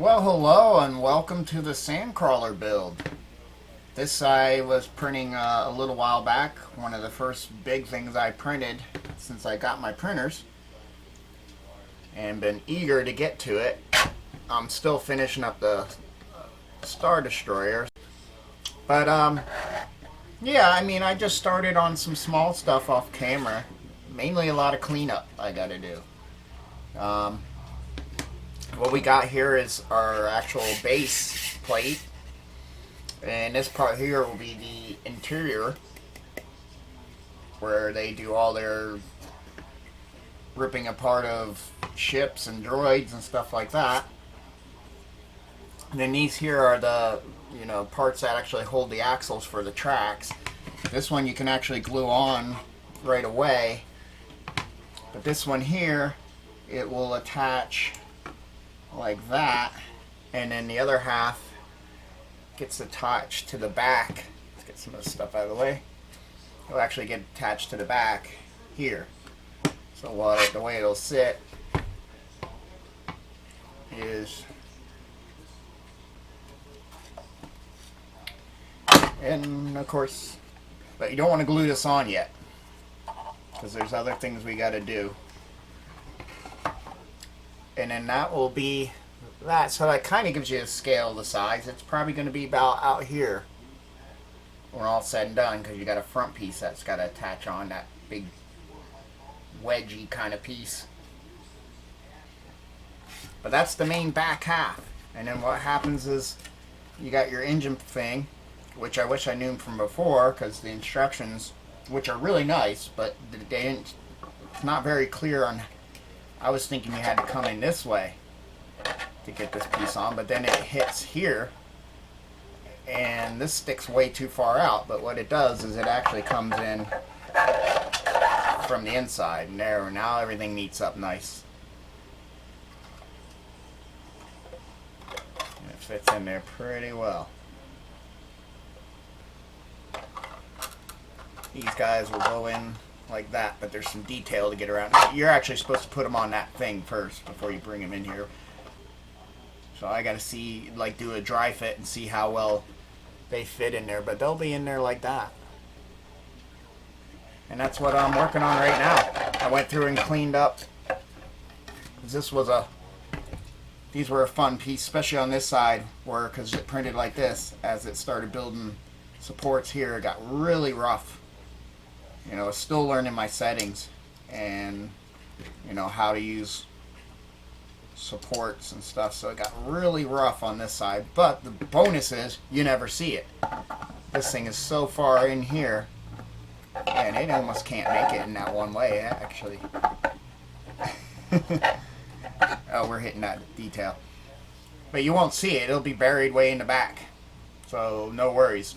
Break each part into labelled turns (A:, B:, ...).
A: Well, hello and welcome to the Sandcrawler build. This I was printing a little while back. One of the first big things I printed since I got my printers. And been eager to get to it. I'm still finishing up the Star Destroyer. But, yeah, I mean, I just started on some small stuff off camera. Mainly a lot of cleanup I gotta do. What we got here is our actual base plate, and this part here will be the interior where they do all their ripping apart of ships and droids and stuff like that. And then these here are the parts that actually hold the axles for the tracks. This one you can actually glue on right away, but this one here, it will attach like that, and then the other half gets attached to the back. Let's get some of this stuff out of the way. It'll actually get attached to the back here. So the way it'll sit is, and of course, but you don't want to glue this on yet because there's other things we got to do. And then that will be that. So that kind of gives you a scale of the size. It's probably going to be about out here when all said and done, because you got a front piece that's got to attach on, that big wedgy kind of piece. But that's the main back half. And then what happens is you got your engine thing, which I wish I knew from before, because the instructions, which are really nice, but they didn't, it's not very clear on. I was thinking you had to come in this way to get this piece on, but then it hits here and this sticks way too far out. But what it does is it actually comes in from the inside, and there, now everything meets up nice. And it fits in there pretty well. These guys will go in like that, but there's some detail to get around. You're actually supposed to put them on that thing first before you bring them in here. So I gotta see, like, do a dry fit and see how well they fit in there, but they'll be in there like that. And that's what I'm working on right now. I went through and cleaned up. These were a fun piece, especially on this side, where, because it printed like this, as it started building supports here, it got really rough. Still learning my settings and how to use supports and stuff, so it got really rough on this side. But the bonus is you never see it. This thing is so far in here, and it almost can't make it in that one way, actually. Oh, we're hitting that detail, but you won't see it. It'll be buried way in the back, so no worries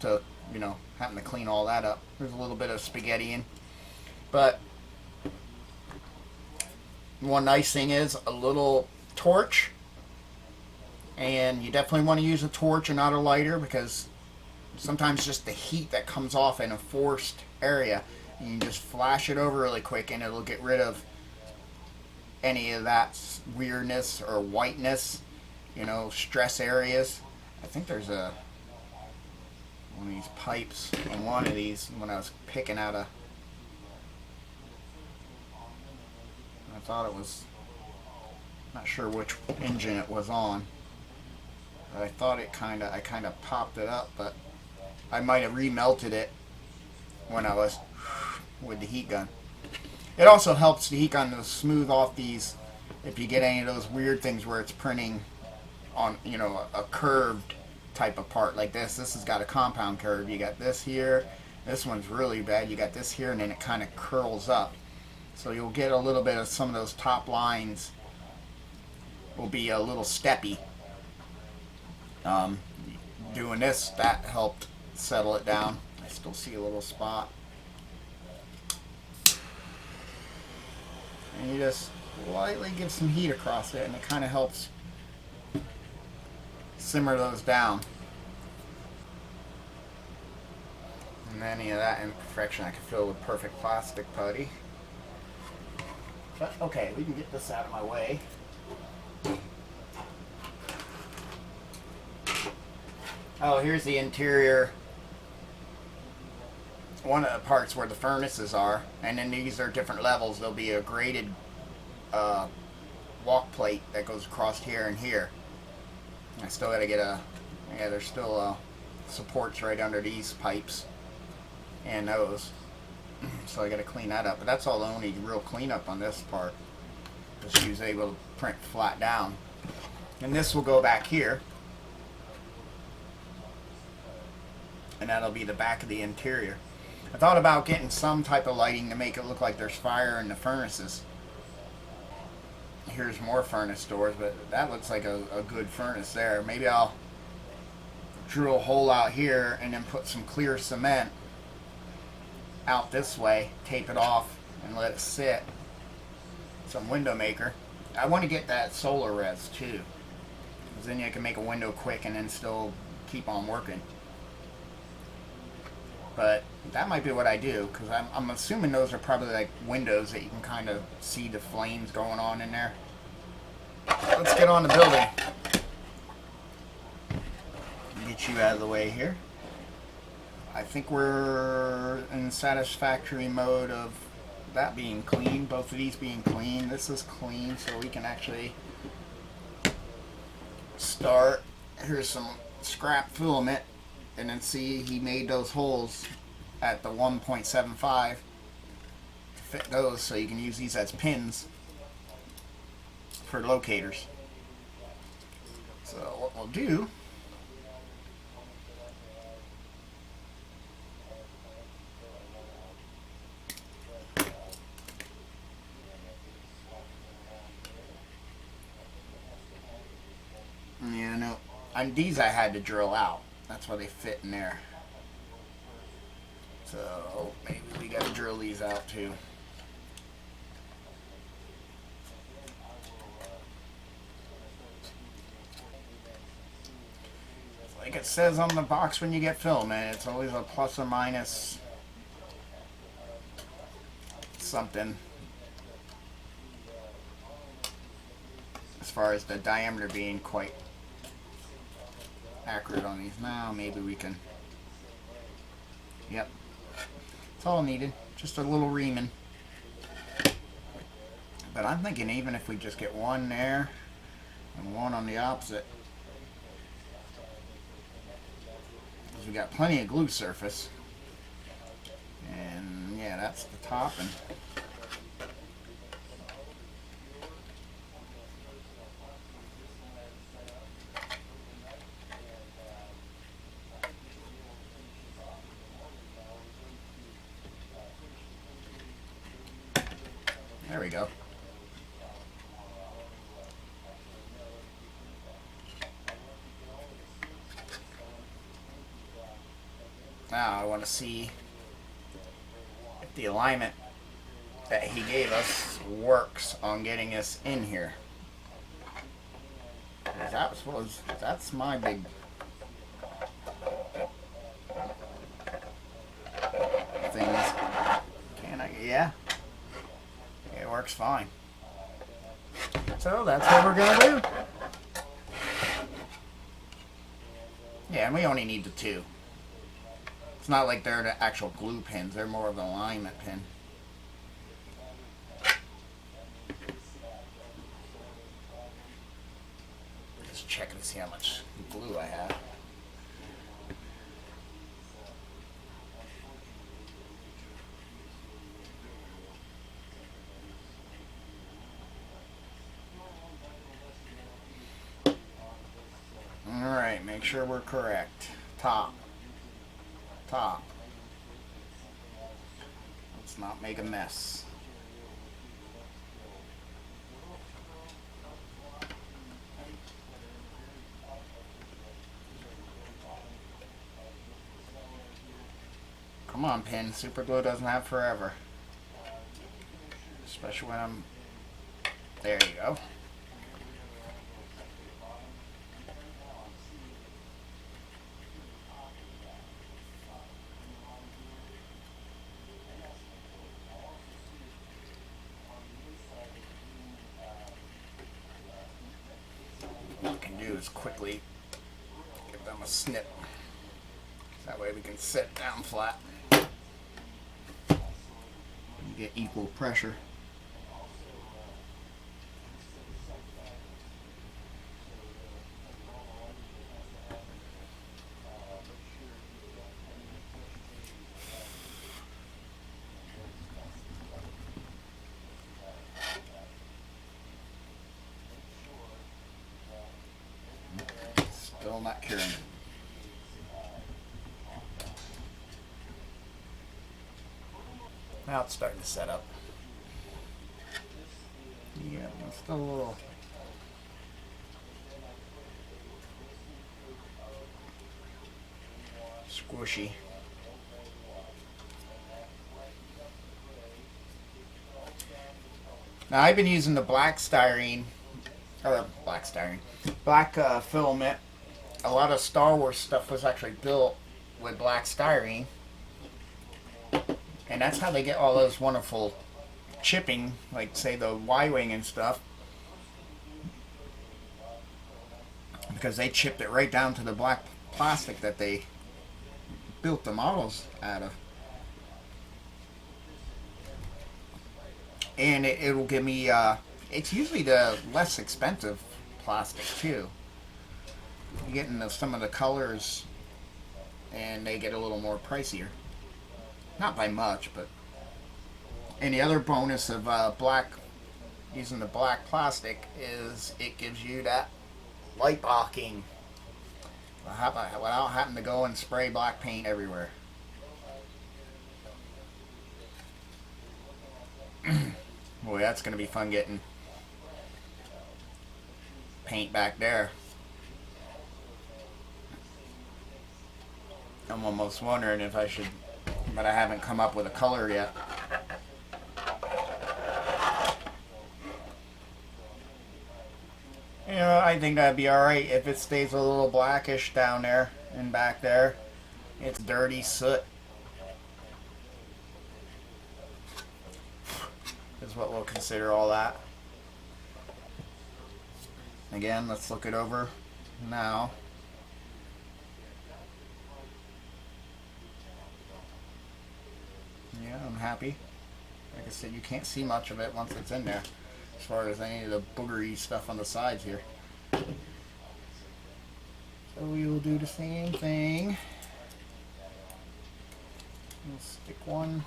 A: to having to clean all that up. There's a little bit of spaghetti in, but one nice thing is a little torch, and you definitely want to use a torch and not a lighter, because sometimes just the heat that comes off in a forced area, you can just flash it over really quick and it'll get rid of any of that weirdness or whiteness, stress areas. I think there's one of these pipes on one of these when I was picking out I thought it was, not sure which engine it was on, but I thought I kind of popped it up, but I might have remelted it when I was with the heat gun. It also helps the heat gun to smooth off these, if you get any of those weird things where it's printing on a curved type of part like this. This has got a compound curve. You got this here. This one's really bad. You got this here, and then it kind of curls up. So you'll get a little bit of some of those top lines will be a little steppy. Doing this, that helped settle it down. I still see a little spot. And you just lightly give some heat across it, and it kind of helps simmer those down. And any of that imperfection I can fill with perfect plastic putty. But okay, we can get this out of my way. Oh, here's the interior. One of the parts where the furnaces are, and then these are different levels. There'll be a graded uh, walk plate that goes across here and here. I still gotta get a, yeah, there's still supports right under these pipes and those. So I gotta clean that up. But that's all the only real cleanup on this part. She was able to print flat down. And this will go back here. And that'll be the back of the interior. I thought about getting some type of lighting to make it look like there's fire in the furnaces. Here's more furnace doors, but that looks like a good furnace there. Maybe I'll drill a hole out here and then put some clear cement out this way, tape it off, and let it sit. Some window maker. I want to get that solar res too, because then you can make a window quick and then still keep on working. But that might be what I do, because I'm assuming those are probably like windows that you can kind of see the flames going on in there. Let's get on the building. Get you out of the way here. I think we're in satisfactory mode of that being clean, both of these being clean. This is clean, so we can actually start. Here's some scrap filament, and then see he made those holes at the 1.75 to fit those, so you can use these as pins for locators. So what we'll do, yeah, no, and these I had to drill out. That's why they fit in there. So maybe we got to drill these out too. Like it says on the box when you get filament, it's always a plus or minus something as far as the diameter being quite accurate on these. Now maybe we can, yep, it's all needed, just a little reaming. But I'm thinking even if we just get one there and one on the opposite, because we got plenty of glue surface. And yeah, that's the top. And there we go. Now I want to see if the alignment that he gave us works on getting us in here. That's my big things. Can I? Yeah. It works fine. So that's what we're gonna do. Yeah, and we only need the two. It's not like they're the actual glue pins, they're more of an alignment pin. Just checking to see how much glue I have. Alright, make sure we're correct. Top. Let's not make a mess. Come on, pin. Super glue doesn't have forever. Especially when I'm... There you go. What you can do is quickly give them a snip. That way we can sit down flat. Get equal pressure. Still not curing. Now it's starting to set up. Yeah, it's still a little squishy. Now I've been using the black filament. A lot of Star Wars stuff was actually built with black styrene. And that's how they get all those wonderful chipping, like say the Y-wing and stuff. Because they chipped it right down to the black plastic that they built the models out of. And it'll give me, it's usually the less expensive plastic too. You get into some of the colors and they get a little more pricier. Not by much, but. And the other bonus of using the black plastic is it gives you that light blocking without having to go and spray black paint everywhere. Boy, that's going to be fun getting paint back there. I'm almost wondering if I should, but I haven't come up with a color yet. You know, I think that'd be alright if it stays a little blackish down there and back there. It's dirty soot. Is what we'll consider all that. Again, let's look it over now. Yeah, I'm happy. Like I said, you can't see much of it once it's in there, as far as any of the boogery stuff on the sides here. So we will do the same thing. We'll stick one.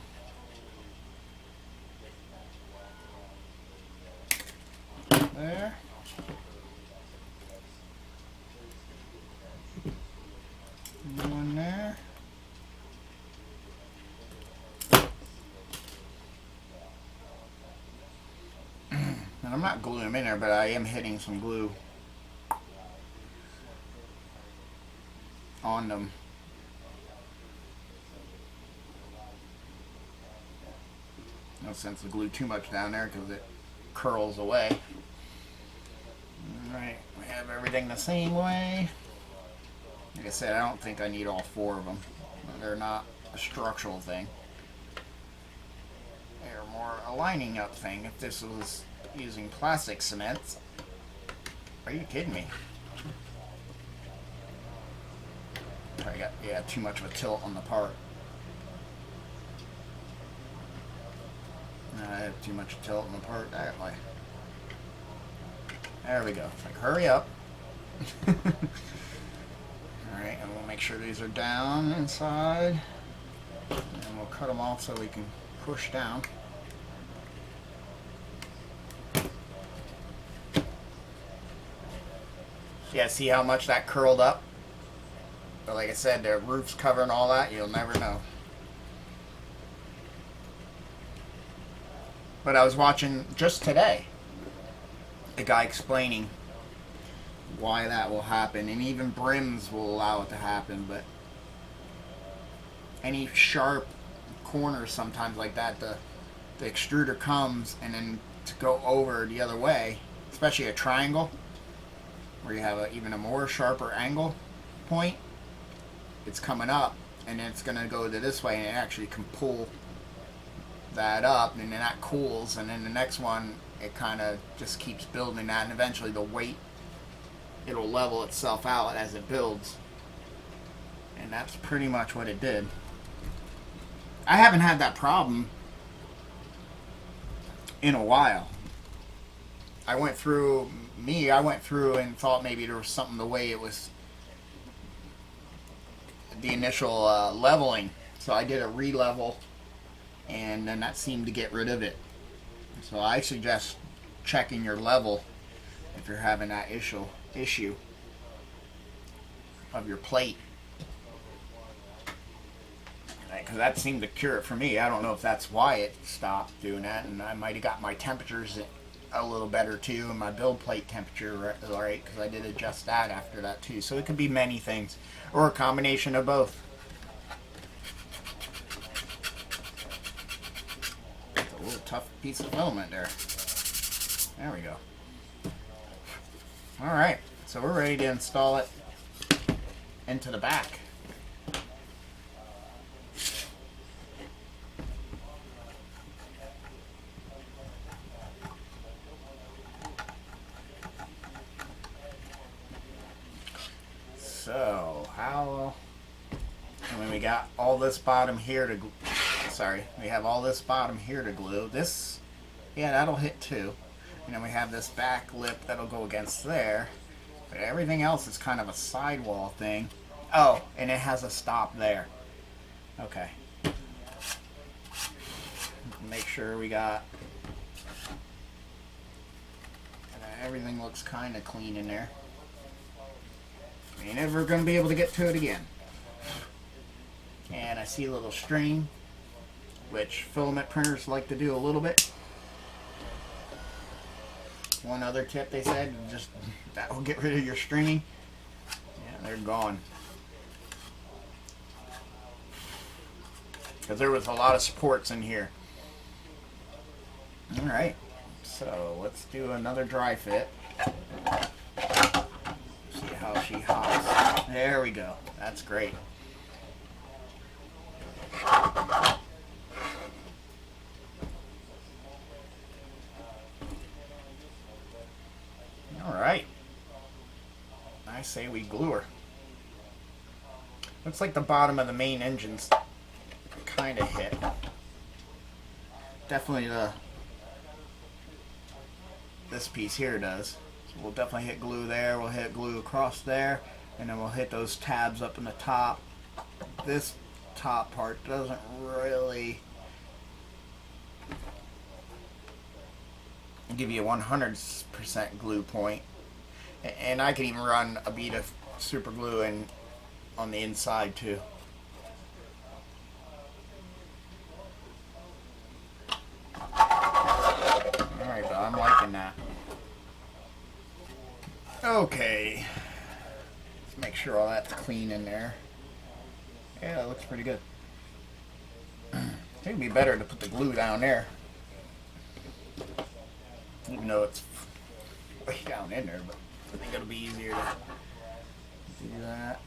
A: There. One there. And I'm not gluing them in there, but I am hitting some glue on them. No sense to glue too much down there because it curls away. Alright, we have everything the same way. Like I said, I don't think I need all four of them. They're not a structural thing. They're more a lining up thing. If this was using plastic cement, are you kidding me? I got too much of a tilt on the part. I have too much tilt on the part that way. There we go. It's like, hurry up. Alright, and we'll make sure these are down inside. And we'll cut them off so we can push down. Yeah, see how much that curled up? But like I said, the roof's covering all that, you'll never know. But I was watching just today a guy explaining why that will happen, and even brims will allow it to happen, but any sharp corners sometimes like that, the extruder comes, and then to go over the other way, especially a triangle where you have even a more sharper angle point, it's coming up and then it's going to go to this way, and it actually can pull that up, and then that cools, and then the next one it kind of just keeps building that, and eventually the weight, it'll level itself out as it builds. And that's pretty much what it did. I haven't had that problem in a while. I went through and thought maybe there was something the way it was the initial leveling. So I did a re-level, and then that seemed to get rid of it. So I suggest checking your level if you're having that issue of your plate. Because that seemed to cure it for me. I don't know if that's why it stopped doing that, and I might have got my temperatures a little better too, and my build plate temperature right, because I did adjust that after that too. So it could be many things, or a combination of both. It's a little tough piece of filament there. There we go. All right, so we're ready to install it into the back. So, we got all this bottom here to, we have all this bottom here to glue. This, yeah, that'll hit too. And then we have this back lip that'll go against there. But everything else is kind of a sidewall thing. Oh, and it has a stop there. Okay. Make sure we got, everything looks kind of clean in there. Ain't ever going to be able to get to it again. And I see a little string, which filament printers like to do a little bit. One other tip they said, just that will get rid of your stringing. Yeah, they're gone. Because there was a lot of supports in here. Alright, so let's do another dry fit. See how she hops. There we go. That's great. Alright. I say we glue her. Looks like the bottom of the main engine's kind of hit. Definitely this piece here does. So we'll definitely hit glue there, we'll hit glue across there, and then we'll hit those tabs up in the top. This top part doesn't really give you a 100% glue point. And I can even run a bead of super glue in on the inside too. Alright, but I'm liking that. Okay. Let's make sure all that's clean in there. Yeah, that looks pretty good. I think it'd be better to put the glue down there. Even though it's way down in there, but I think it'll be easier to do that.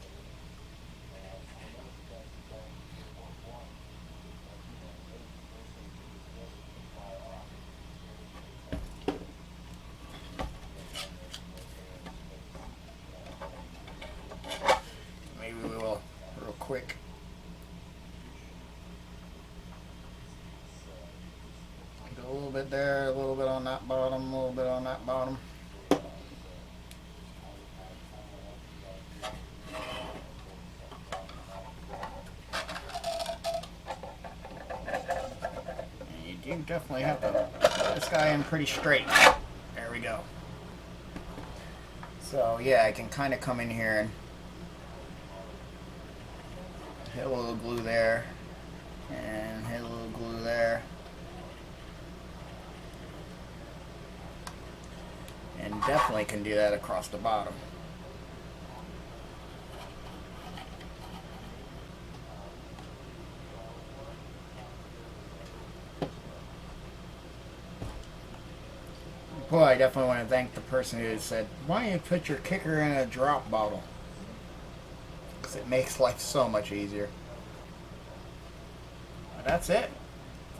A: Maybe we will real quick. Go a little bit there, a little bit on that bottom, a little bit on that bottom. You definitely have to put this guy in pretty straight. There we go. So yeah, I can kind of come in here and hit a little glue there and hit a little glue there. And definitely can do that across the bottom. Boy, I definitely want to thank the person who said, why don't you put your kicker in a drop bottle? Because it makes life so much easier. But that's it.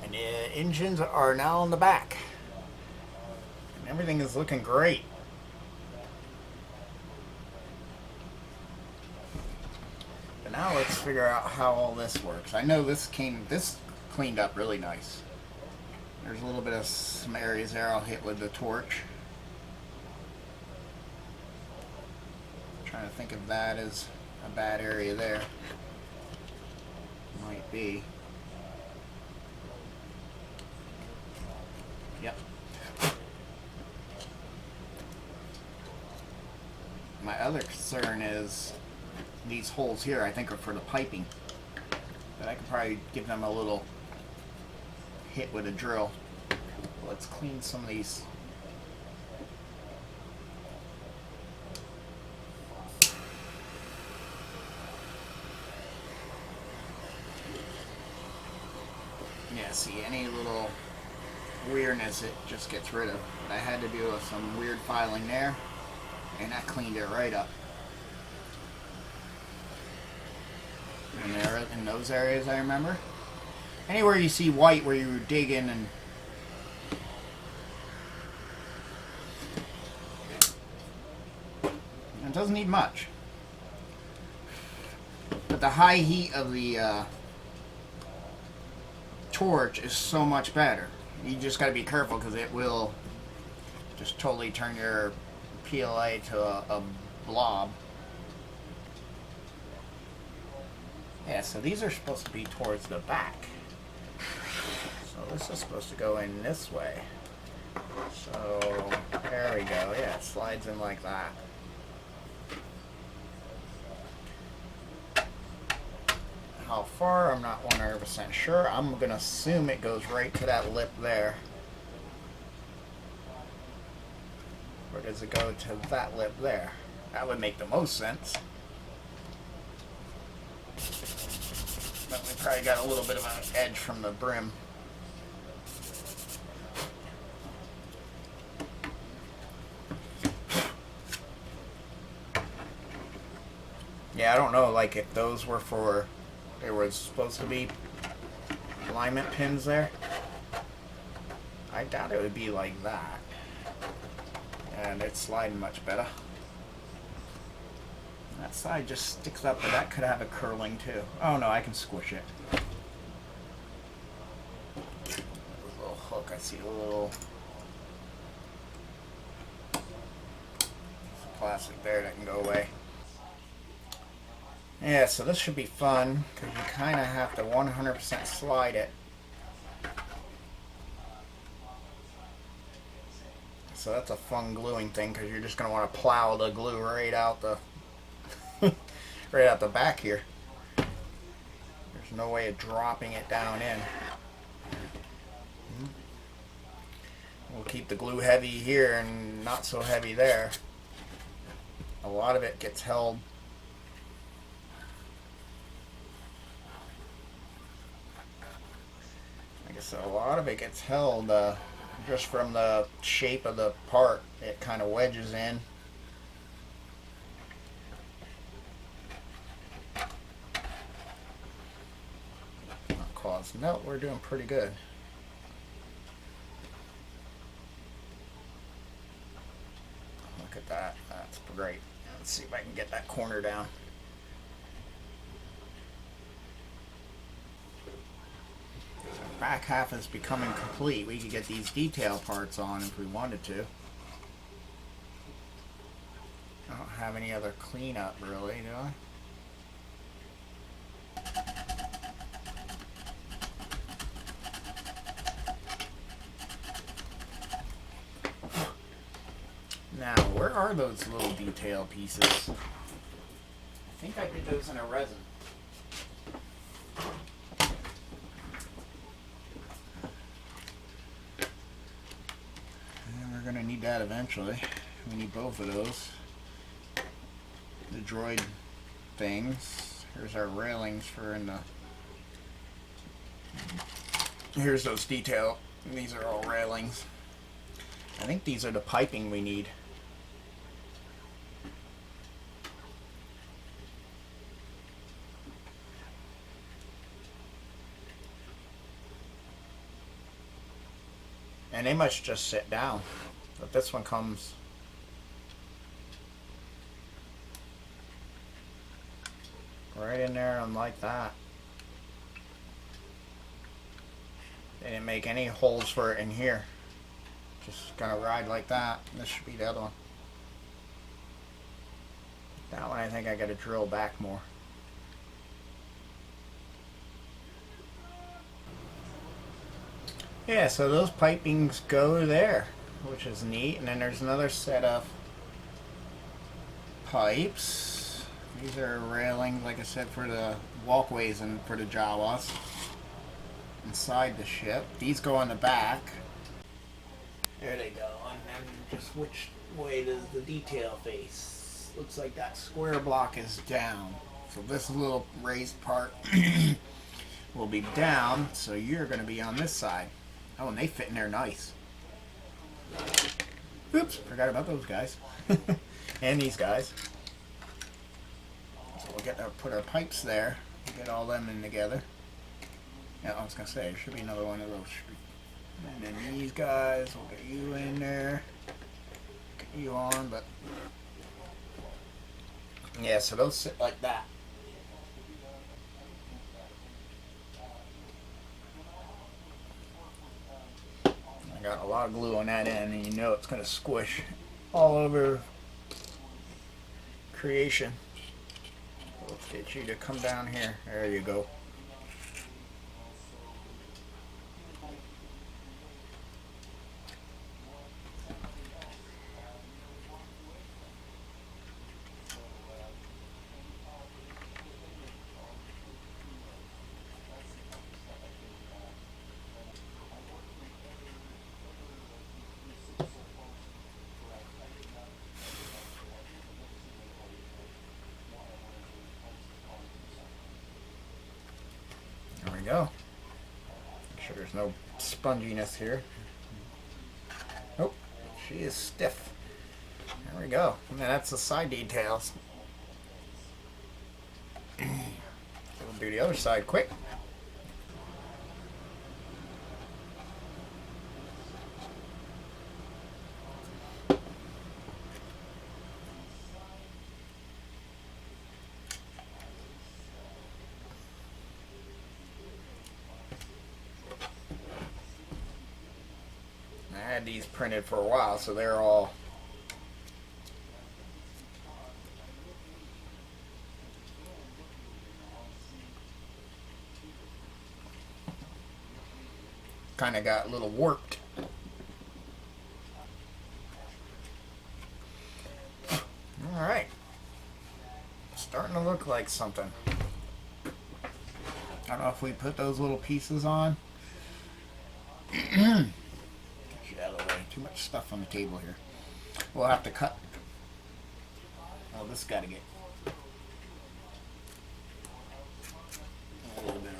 A: And the engines are now on the back. And everything is looking great. now let's figure out how all this works. I know this cleaned up really nice. There's a little bit of some areas there I'll hit with the torch. I'm trying to think if that is a bad area there. Might be. Yep. My other concern is these holes here, I think, are for the piping. But I could probably give them a little hit with a drill. Let's clean some of these. Yeah, see, any little weirdness it just gets rid of. But I had to do some weird filing there, and that cleaned it right up. And there, in those areas, I remember. Anywhere you see white where you were digging and it doesn't need much. But the high heat of the torch is so much better. You just got to be careful because it will just totally turn your PLA to a blob. Yeah, so these are supposed to be towards the back. So this is supposed to go in this way. So there we go. Yeah, it slides in like that. How far, I'm not 100% sure. I'm going to assume it goes right to that lip there. Or does it go to that lip there? That would make the most sense. But we probably got a little bit of an edge from the brim. Yeah, I don't know, like if those were for, there was supposed to be alignment pins there. I doubt it would be like that. And it's sliding much better. That side just sticks up, but that could have a curling too. Oh no, I can squish it. There's a little hook, I see a little plastic there that can go away. Yeah, so this should be fun, because you kind of have to 100% slide it. So that's a fun gluing thing, because you're just going to want to plow the glue right out the right out the back here. There's no way of dropping it down in. We'll keep the glue heavy here and not so heavy there. A lot of it gets held. Like I said, a lot of it gets held just from the shape of the part. It kind of wedges in. No, we're doing pretty good. Look at that. That's great. Let's see if I can get that corner down. The back half is becoming complete. We could get these detail parts on if we wanted to. I don't have any other cleanup really, do I? Now, where are those little detail pieces? I think I did those in a resin. And we're going to need that eventually. We need both of those. The droid things. Here's our railings for in the... Here's those detail. These are all railings. I think these are the piping we need. And they must just sit down. But this one comes... right in there and like that. They didn't make any holes for it in here. Just gonna ride like that. This should be the other one. That one I think I gotta drill back more. Yeah, so those pipings go there, which is neat. And then there's another set of pipes. These are railings, like I said, for the walkways and for the Jawas inside the ship. These go on the back. There they go. And then just which way does the detail face? Looks like that square block is down. So this little raised part will be down, so you're going to be on this side. Oh, and they fit in there nice. Oops, forgot about those guys. And these guys. So we'll get put our pipes there. Get all them in together. Yeah, I was going to say, there should be another one of those. And then these guys, we'll get you in there. Get you on, but... yeah, so those sit like that. I got a lot of glue on that end, and you know it's going to squish all over creation. Let's get you to come down here. There you go. There we go. Make sure there's no sponginess here. Oh, she is stiff. There we go. And that's the side details. So we'll do the other side quick. I had these printed for a while, so they're all kind of got a little warped. Alright. Starting to look like something. I don't know if we put those little pieces on. Get you out of the way. Too much stuff on the table here. We'll have to cut. Oh, this got to get a little bit of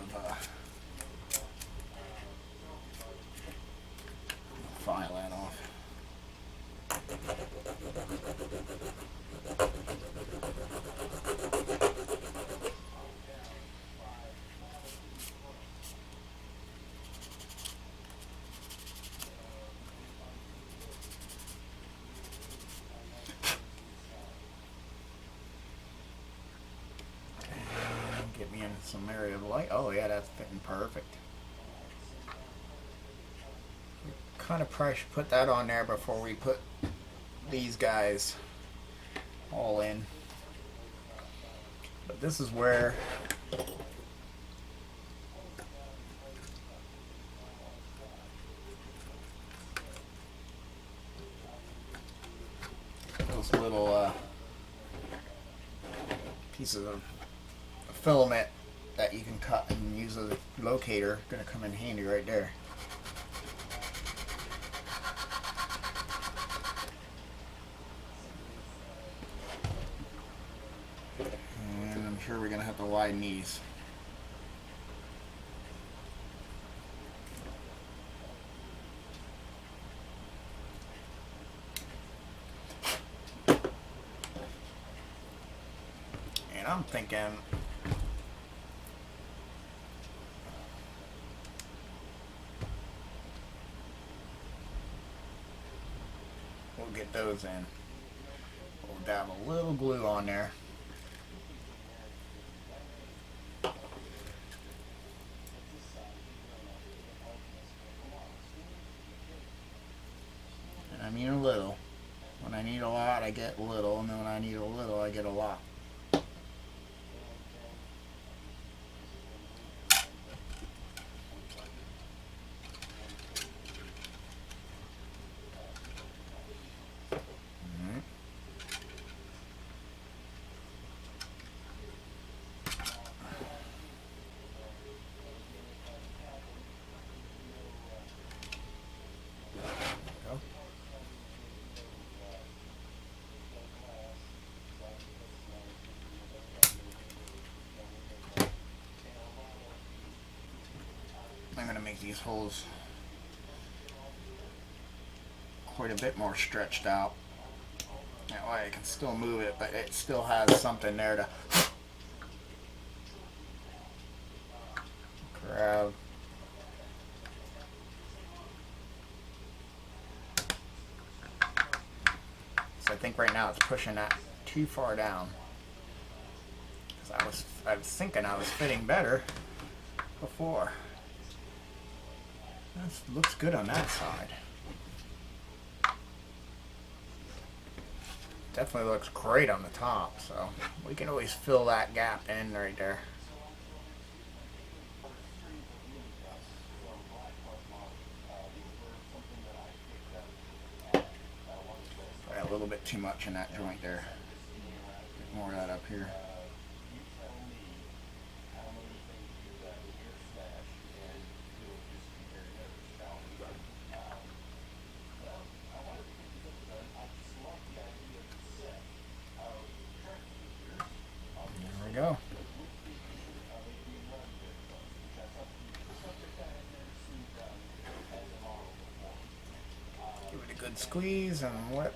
A: file that off. Get me in some area of light. Oh yeah, that's fitting perfect. Kind of probably should put that on there before we put these guys all in. But this is where those little pieces of filament that you can cut and use as a locator going to come in handy right there. And I'm sure we're going to have to widen these. And I'm thinking we'll get those in. We'll dab a little glue on there. I mean a little. When I need a lot, I get little, and then when I need a little, I get a lot. I'm going to make these holes quite a bit more stretched out. That way I can still move it, but it still has something there to grab. So I think right now it's pushing that too far down. Because I was thinking I was fitting better before. That looks good on that side. Definitely looks great on the top, so we can always fill that gap in right there. Got a little bit too much in that joint there. Get more of that up here. Go. Give it a good squeeze and let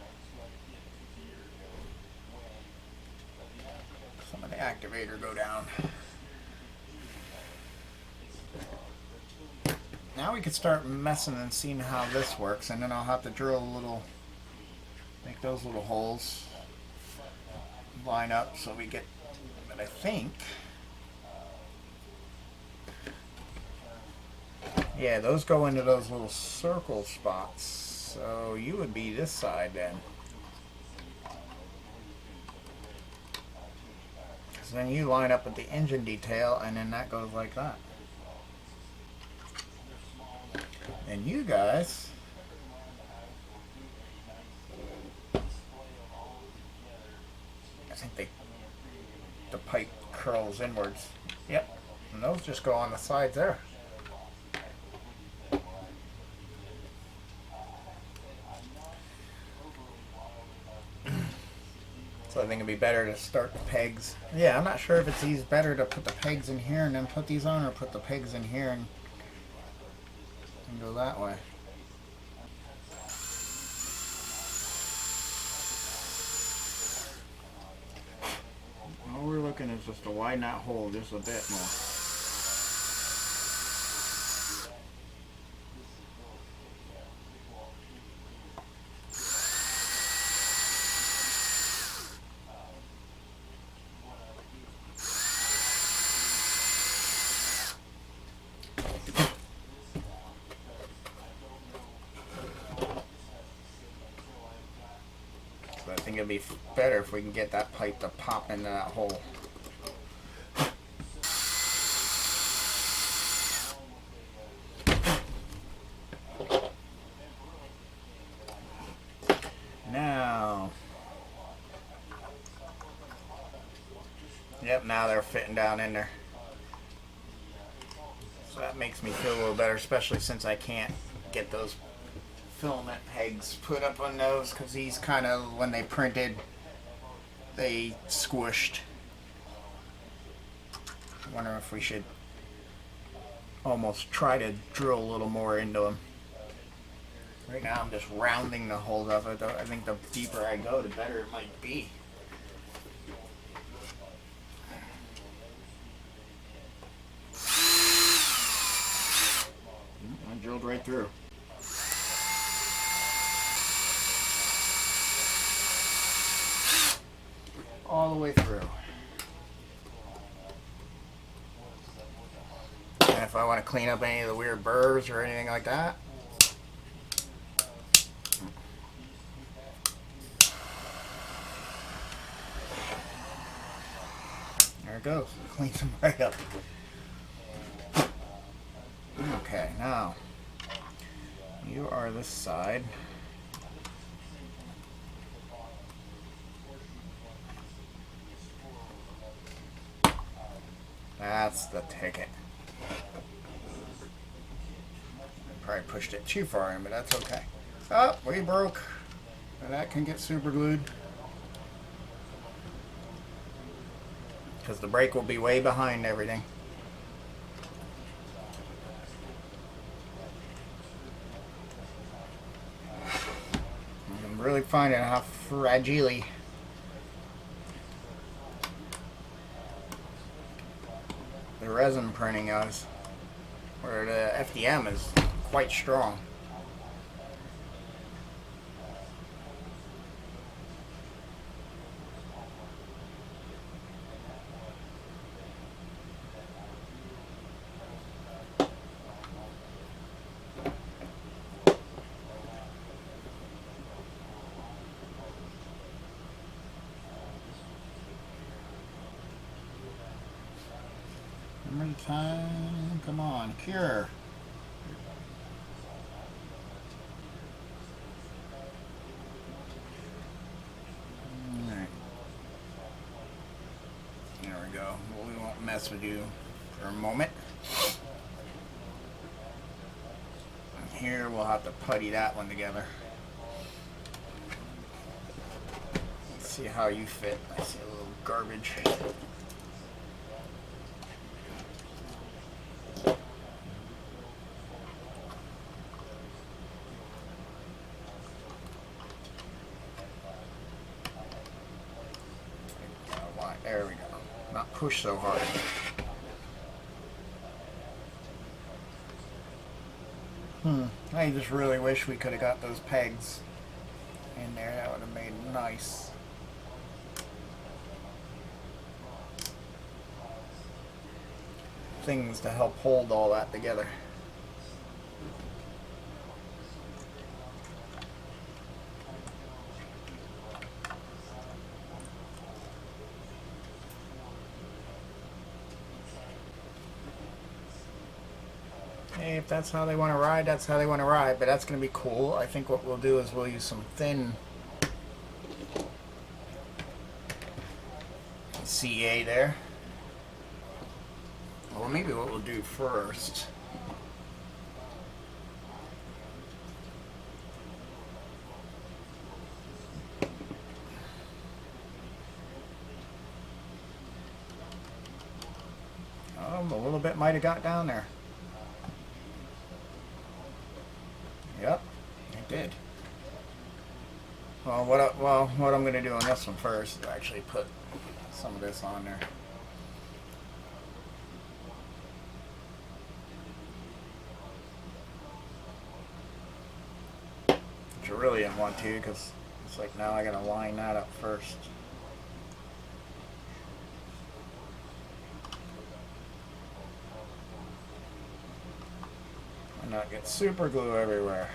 A: some of the activator go down. Now we can start messing and seeing how this works, and then I'll have to drill a little, make those little holes line up so we get. I think, yeah, those go into those little circle spots, so you would be this side then. So then you line up with the engine detail, and then that goes like that. And you guys, I think the pipe curls inwards. Yep, and those just go on the sides there. So I think it'd be better to start the pegs. Yeah, I'm not sure if it's better to put the pegs in here and then put these on, or put the pegs in here and go that way. All we're looking is just to widen that hole just a bit more. So I think it'd be better if we can get that pipe to pop into that hole. Yep, now they're fitting down in there. So that makes me feel a little better, especially since I can't get those filament pegs put up on those, because these kind of, when they printed, they squished. I wonder if we should almost try to drill a little more into them. Right now I'm just rounding the holes up. I think the deeper I go, the better it might be. I drilled right through. All the way through. And if I want to clean up any of the weird burrs or anything like that, it goes. Cleans them right up. Okay, now you are this side. That's the ticket. Probably pushed it too far in, but that's okay. Oh, we broke. And that can get super glued. Because the brake will be way behind everything. I'm really finding how fragile the resin printing is, where the FDM is quite strong. Remember the time? Come on, cure. Alright. There we go. Well, we won't mess with you for a moment. And here we'll have to putty that one together. Let's see how you fit. I see a little garbage. There we go. Not push so hard. I just really wish we could have got those pegs in there. That would have made nice. Things to help hold all that together. Hey, if that's how they want to ride, that's how they want to ride, but that's going to be cool. I think what we'll do is we'll use some thin CA there. Well, maybe what we'll do first, a little bit might have got down there. Yep, it did. Well, what I'm going to do on this one first is actually put some of this on there. Which I really didn't want to, because it's like now I got to line that up first. And not get super glue everywhere.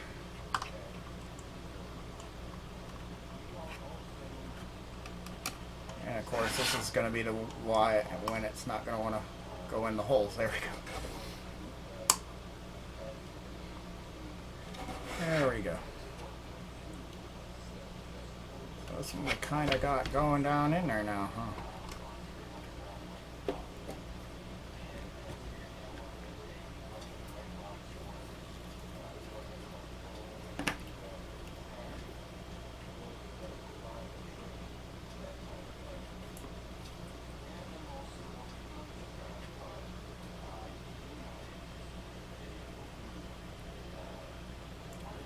A: And of course, this is going to be the why when it's not going to want to go in the holes. There we go. There we go. So this one we kind of got going down in there now, huh?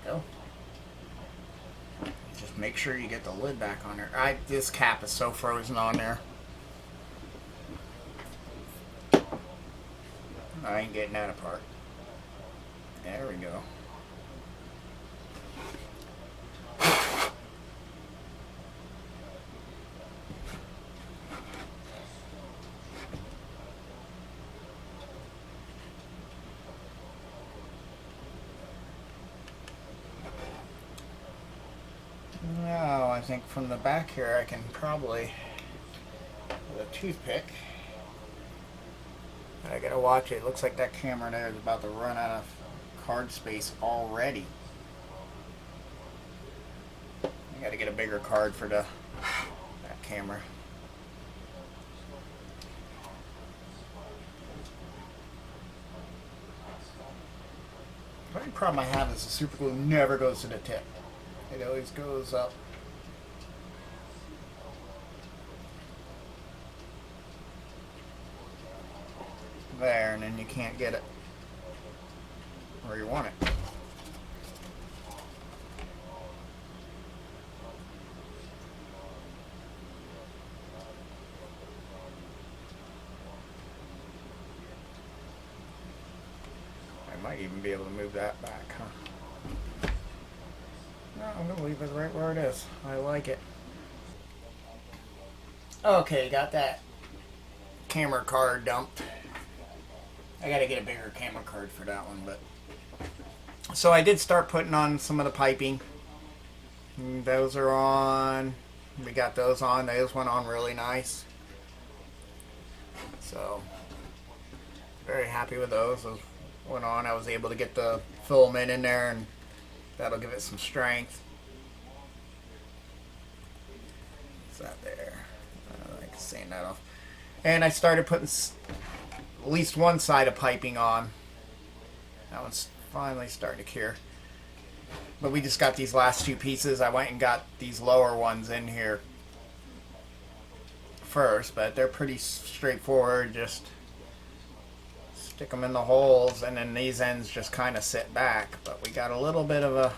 A: Go. Just make sure you get the lid back on there. This cap is so frozen on there. I ain't getting that apart. There we go. Now I think from the back here I can probably, with a toothpick, I gotta watch it. It looks like that camera there is about to run out of card space already. I gotta get a bigger card for that camera. The only problem I have is the super glue never goes to the tip. It always goes up. There, and then you can't get it where you want it. I might even be able to move that back, huh? No, I'm gonna leave it right where it is. I like it. Okay, got that camera card dumped. I gotta get a bigger camera card for that one, but so I did start putting on some of the piping. Those are on. We got those on. Those went on really nice. So very happy with those. Those went on. I was able to get the filament in there, and that'll give it some strength. What's that there? I like sand that off. And I started putting at least one side of piping on. That one's finally starting to cure. But we just got these last two pieces. I went and got these lower ones in here first, but they're pretty straightforward. Just stick them in the holes, and then these ends just kind of sit back. But we got a little bit of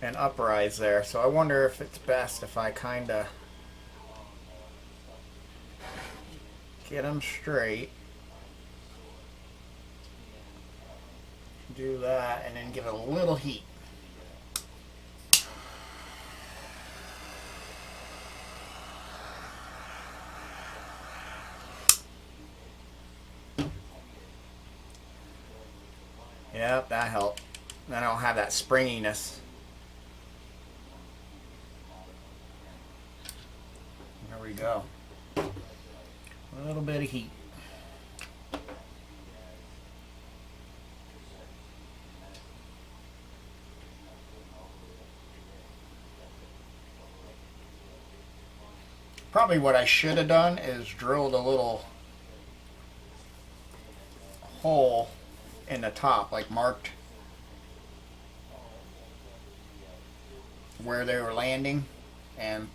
A: an uprise there, so I wonder if it's best if I kind of get them straight, do that, and then give it a little heat. Yep, that helped. Then I don't have that springiness. There we go. A little bit of heat. Probably what I should have done is drilled a little hole in the top, like marked where they were landing, and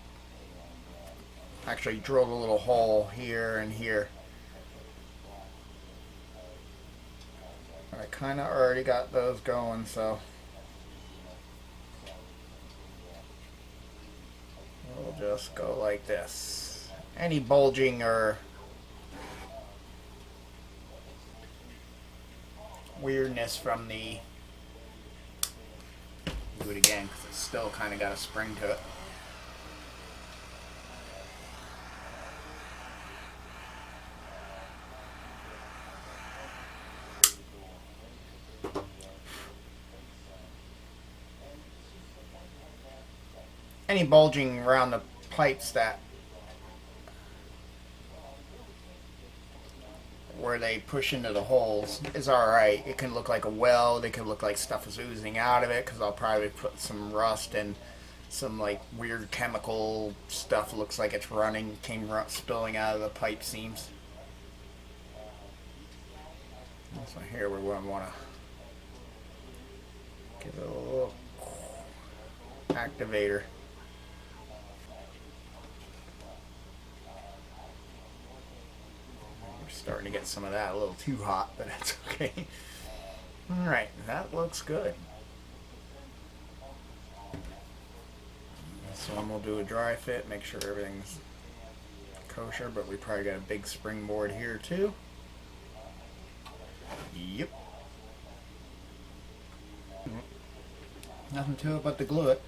A: actually drilled a little hole here and here. But I kind of already got those going, so we'll just go like this. Any bulging or weirdness from the, do it again because it's still kind of got a spring to it. Any bulging around the pipes that where they push into the holes is alright. It can look like a weld. It can look like stuff is oozing out of it because I'll probably put some rust and some like weird chemical stuff. Looks like it's running, spilling out of the pipe seams. So here we want to give it a little activator. Starting to get some of that a little too hot, but that's okay. Alright, that looks good. This one we'll do a dry fit, make sure everything's kosher, but we probably got a big springboard here too. Yep. Nothing to it but to glue it.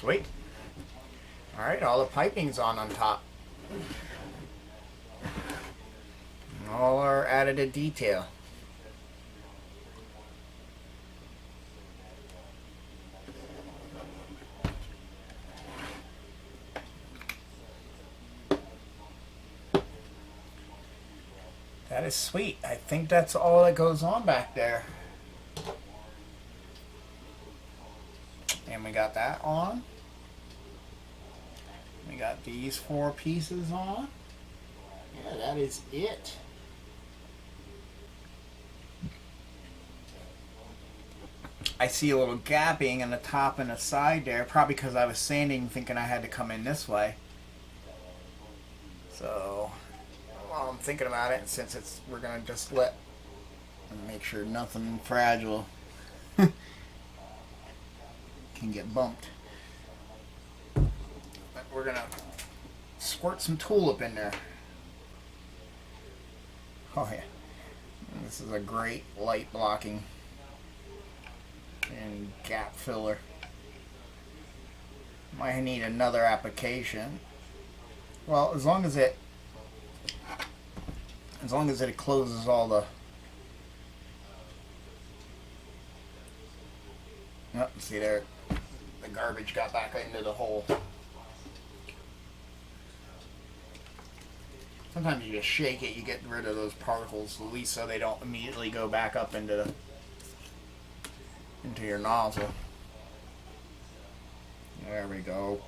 A: Sweet. All right, all the piping's on top. And all our added detail. That is sweet. I think that's all that goes on back there. And we got that on. We got these 4 pieces on. Yeah, that is it. I see a little gapping in the top and the side there, probably because I was sanding thinking I had to come in this way. So, while I'm thinking about it, and since we're going to just make sure nothing fragile can get bumped. But we're going to squirt some tulip in there. Oh yeah, this is a great light blocking and gap filler. Might need another application. Well, as long as it closes all the. Oh, see there, the garbage got back into the hole. Sometimes you just shake it, you get rid of those particles, at least so they don't immediately go back up into your nozzle. There we go.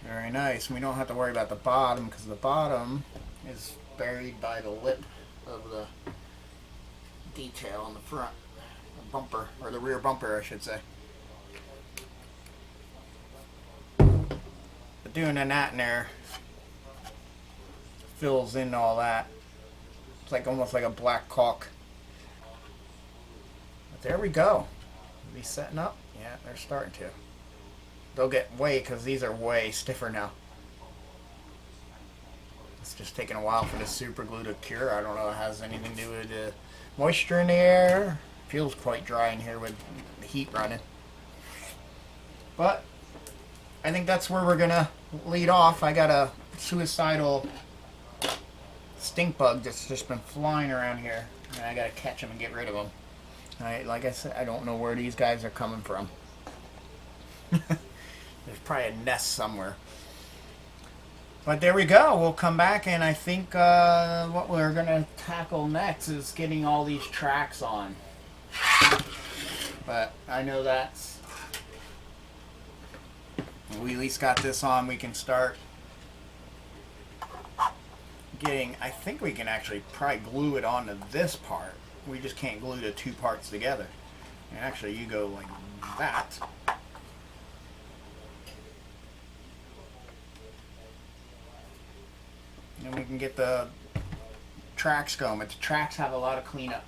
A: Very nice. We don't have to worry about the bottom because the bottom is buried by the lip of the detail on the front, the bumper, or the rear bumper I should say. But doing a knot in there fills in all that. It's like almost like a black caulk. But there we go. Are these setting up? Yeah, they're starting to. They'll get because these are way stiffer now. It's just taking a while for the super glue to cure. I don't know if it has anything to do with the moisture in the air. Feels quite dry in here with the heat running. But I think that's where we're gonna lead off. I got a suicidal stink bug that's just been flying around here, and I gotta catch them and get rid of them. Like I said, I don't know where these guys are coming from. There's probably a nest somewhere. But there we go. We'll come back, and I think what we're going to tackle next is getting all these tracks on. But I know that's... we at least got this on. We can start getting... I think we can actually probably glue it onto this part. We just can't glue the 2 parts together. And actually, you go like that. And we can get the tracks going, but the tracks have a lot of cleanup.